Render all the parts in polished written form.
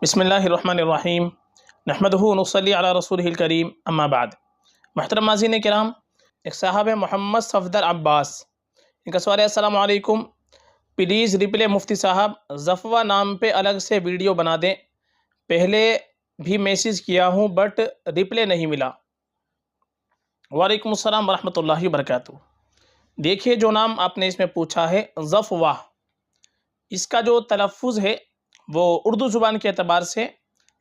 بسم اللہ الرحمن الرحیم نحمدہ ونصلی علی رسولہ الکریم اما بعد۔ محترم ناظرین کرام، ایک صاحب محمد صفدر عباس، ان کا سوال ہے: السلام علیکم، پلیز ریپلے مفتی صاحب ضفوہ نام پہ الگ سے ویڈیو بنا دیں، پہلے بھی میسیج کیا ہوں بٹ ریپلے نہیں ملا۔ وعلیکم السلام ورحمۃ اللہ وبرکاتہ۔ دیکھیے، جو نام آپ نے اس میں پوچھا ہے ضفوہ، اس کا جو تلفظ ہے وہ اردو زبان کے اعتبار سے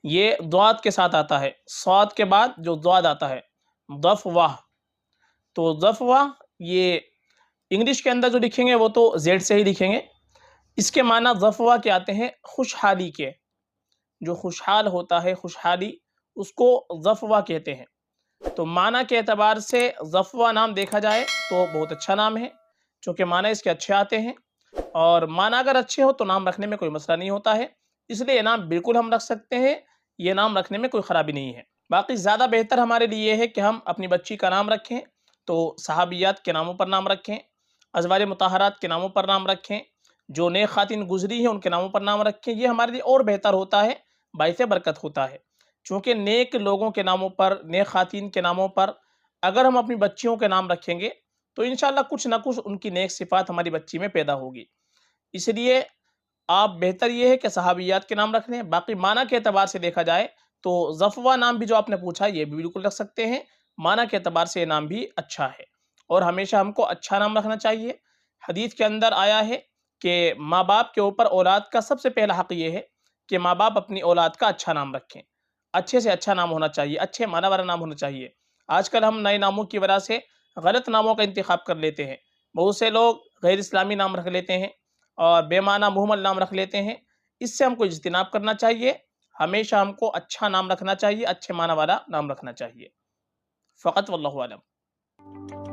یہ ضاد کے ساتھ آتا ہے، صاد کے بعد جو ضاد آتا ہے ضفوہ، تو ضفوہ یہ انگلش کے اندر جو لکھیں گے وہ تو زیڈ سے ہی لکھیں گے۔ اس کے معنی ضفوہ کے آتے ہیں خوشحالی کے، جو خوشحال ہوتا ہے، خوشحالی، اس کو ضفوہ کہتے ہیں۔ تو معنی کے اعتبار سے ضفوہ نام دیکھا جائے تو بہت اچھا نام ہے، چونکہ معنی اس کے اچھے آتے ہیں، اور معنی اگر اچھے ہو تو نام رکھنے میں کوئی مسئلہ نہیں ہوتا ہے، اس لیے یہ نام بالکل ہم رکھ سکتے ہیں، یہ نام رکھنے میں کوئی خرابی نہیں ہے۔ باقی زیادہ بہتر ہمارے لیے یہ ہے کہ ہم اپنی بچی کا نام رکھیں تو صحابیات کے ناموں پر نام رکھیں، ازواج مطہرات کے ناموں پر نام رکھیں، جو نیک خواتین گزری ہیں ان کے ناموں پر نام رکھیں، یہ ہمارے لیے اور بہتر ہوتا ہے، باعث برکت ہوتا ہے، چونکہ نیک لوگوں کے ناموں پر، نیک خواتین کے ناموں پر اگر ہم اپنی بچیوں کے نام رکھیں گے تو انشاءاللہ کچھ نہ کچھ ان کی نیک صفات ہماری بچی میں پیدا ہوگی۔ اس لیے آپ بہتر یہ ہے کہ صحابیات کے نام رکھ لیں۔ باقی معنی کے اعتبار سے دیکھا جائے تو ضفوہ نام بھی جو آپ نے پوچھا یہ بھی بالکل رکھ سکتے ہیں، معنی کے اعتبار سے یہ نام بھی اچھا ہے، اور ہمیشہ ہم کو اچھا نام رکھنا چاہیے۔ حدیث کے اندر آیا ہے کہ ماں باپ کے اوپر اولاد کا سب سے پہلا حق یہ ہے کہ ماں باپ اپنی اولاد کا اچھا نام رکھیں، اچھے سے اچھا نام ہونا چاہیے، اچھے معنی والا نام ہونا چاہیے۔ آج کل ہم نئے ناموں کی وجہ سے غلط ناموں کا انتخاب کر لیتے ہیں، بہت سے لوگ غیر اسلامی نام رکھ لیتے ہیں اور بے معنی مہمل نام رکھ لیتے ہیں، اس سے ہم کو اجتناب کرنا چاہیے، ہمیشہ ہم کو اچھا نام رکھنا چاہیے، اچھے معنی والا نام رکھنا چاہیے فقط، واللہ اعلم۔